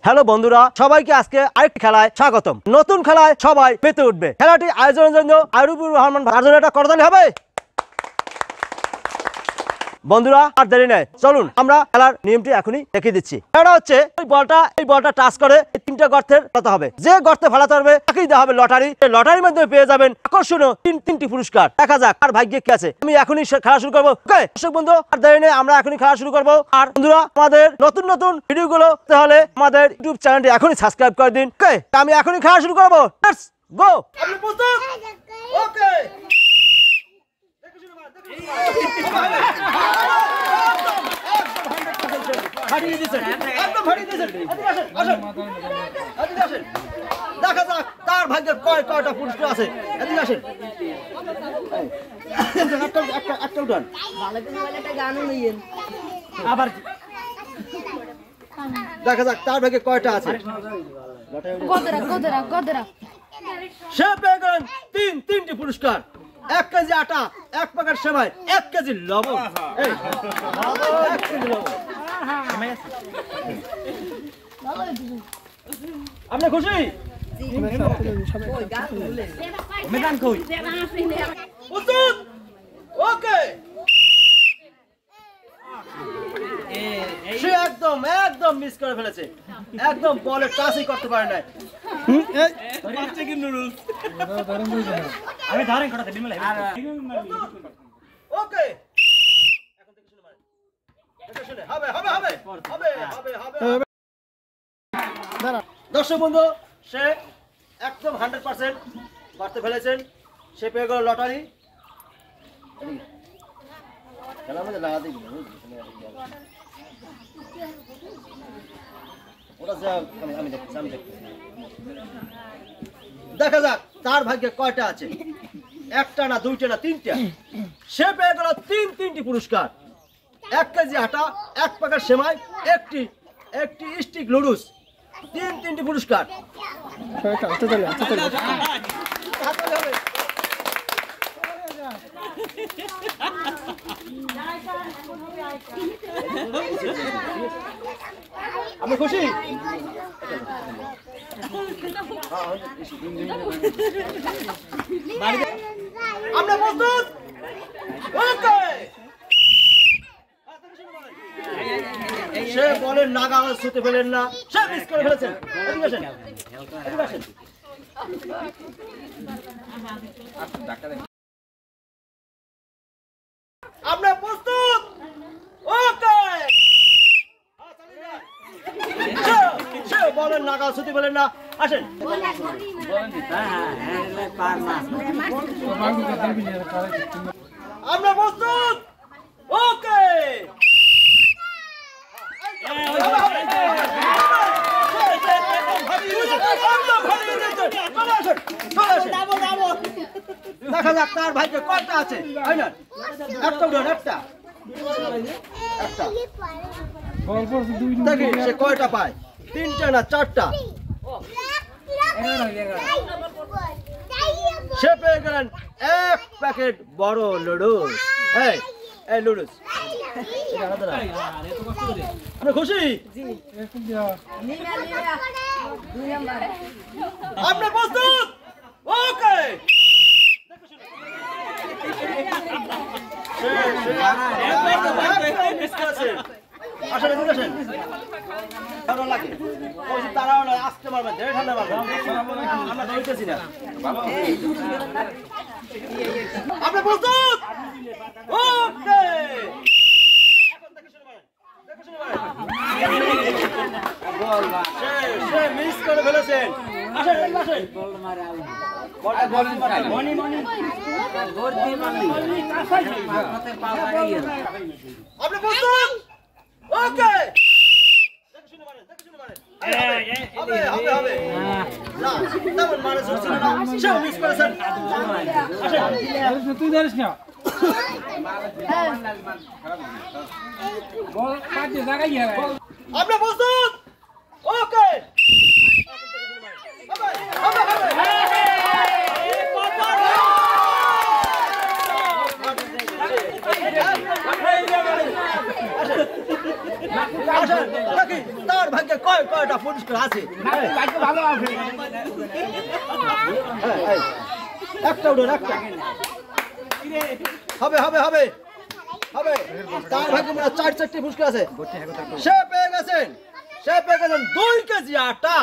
Hello বন্ধুরা, সবাইকে আজকে আরেকটি খেলায় স্বাগতম। নতুন খেলায় সবাই মেতে উঠবে। খেলাটি আয়োজনের জন্য আইরুপুর রহমান ভাইয়ের একটা করতালি হবে। বন্ধুরা আর দেরি নাই, চলুন আমরা খেলার নিয়মটি এখনই দেখিয়ে দিচ্ছি। এটা হচ্ছে এই বলটা টাচ করে তিনটা গর্তের ফেলাতে হবে। যে গর্তে ফেলাতে হবে তাকেই দেওয়া হবে লটারি। লটারির মাধ্যমে পেয়ে যাবেন আকর্ষণীয় তিনটি পুরস্কার। দেখা যাক আর ভাগ্যে কি আছে। আমি এখনই খেলা শুরু করবো। ওকে দর্শক বন্ধু, আর দেরি নেই, আমরা এখনই খেলা শুরু করবো। আর বন্ধুরা, আমাদের নতুন নতুন ভিডিওগুলো পেতে হলে আমাদের ইউটিউব চ্যানেলটি এখনই সাবস্ক্রাইব করে দিন। ওকে, আমি এখনই খেলা শুরু করবো। Let's go. আপনি প্রস্তুত? ওকে। দেখা যাক তার ভাগ্যে কয়টা পুরস্কার আছে। দেখা যাক তার ভাগ্যে কয়টা আছে। সে পেয়ে গেলেন তিনটি পুরস্কার। 1 কেজি আটা, 1 প্যাকেট সেমাই, 1 কেজি লবণ। আপনি খুশি? ওকে, সে একদম মিস করে ফেলেছে। একদম বলে টাচই করতে পারে না। আমি ধারেন কটাতে বিমল ওকে, এখন থেকে শুনে হবে হবে হবে হবে হবে হবে। দর্শক বন্ধু, সে একদম 100% করতে ফেলেছেন। সে পেয়ে গেল লটারি। খেলার মধ্যে লাগা দিই ওটা আমি দেখছি। দেখা যাক তার ভাগ্যে কয়টা আছে। 1টা না, 2টা না, 3টা। সে পেয়ে গেল তিনটি পুরস্কার। 1 কেজি আটা, 1 প্যাকেট সেমাই, একটি স্টিক লুডুস। তিনটি পুরস্কার। আপনি খুশি? আমরা প্রস্তুত? ওকে। সে বলেন নাগা ছুতে ফেলেন না, সে মিস করে ফেলেছেন। আমরা প্রস্তুত? ওকে। সে বলেন নাগা ছুতে ফেলেন না, আসেন। আমরা প্রস্তুত? ওকে। দেখা যাক তার ভাইকে কয়টা আছে। দেখি সে কয়টা পায়। 3টা না 4টা। সে পেয়ে গেলেন 1 প্যাকেট বড় লুডুস। এই লুডুস। আপনি খুশি? আপনি প্রস্তুত? ওকে। তারাও নয়, আসতে পারবে, ঠান্ডা পারবে। আমরা ধরতেছি না। আপনি প্রস্তুত? ওকে। সে মিস করে ফেলেছেন। আপনি প্রস্তুত? ওকে। তুই জানিস না আপনি প্রস্তুত? ওকে। তার ভাগ্যে কয়টা পুরস্কার মুশকিল আছে ভালো আছে একটা উঠুন একটা হবে হবে হবে হবে তার ভাগ্যে মনে হয় 4-4টি মুশকিল আছে সে পেয়ে গেছেন 2 কেজি আটা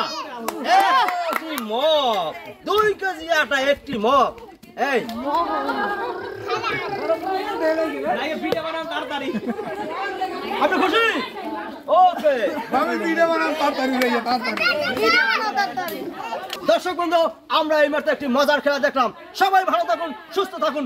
1টি মগ 2 কেজি আটা 1টি মগ এই আপনি খুশি ওকে আমি ভিডিও বানাম তাড়াতাড়ি হয়ে তাড়াতাড়ি দর্শক বন্ধু আমরা এই মুহূর্তে একটি মজার খেলা দেখলাম সবাই ভালো থাকুন সুস্থ থাকুন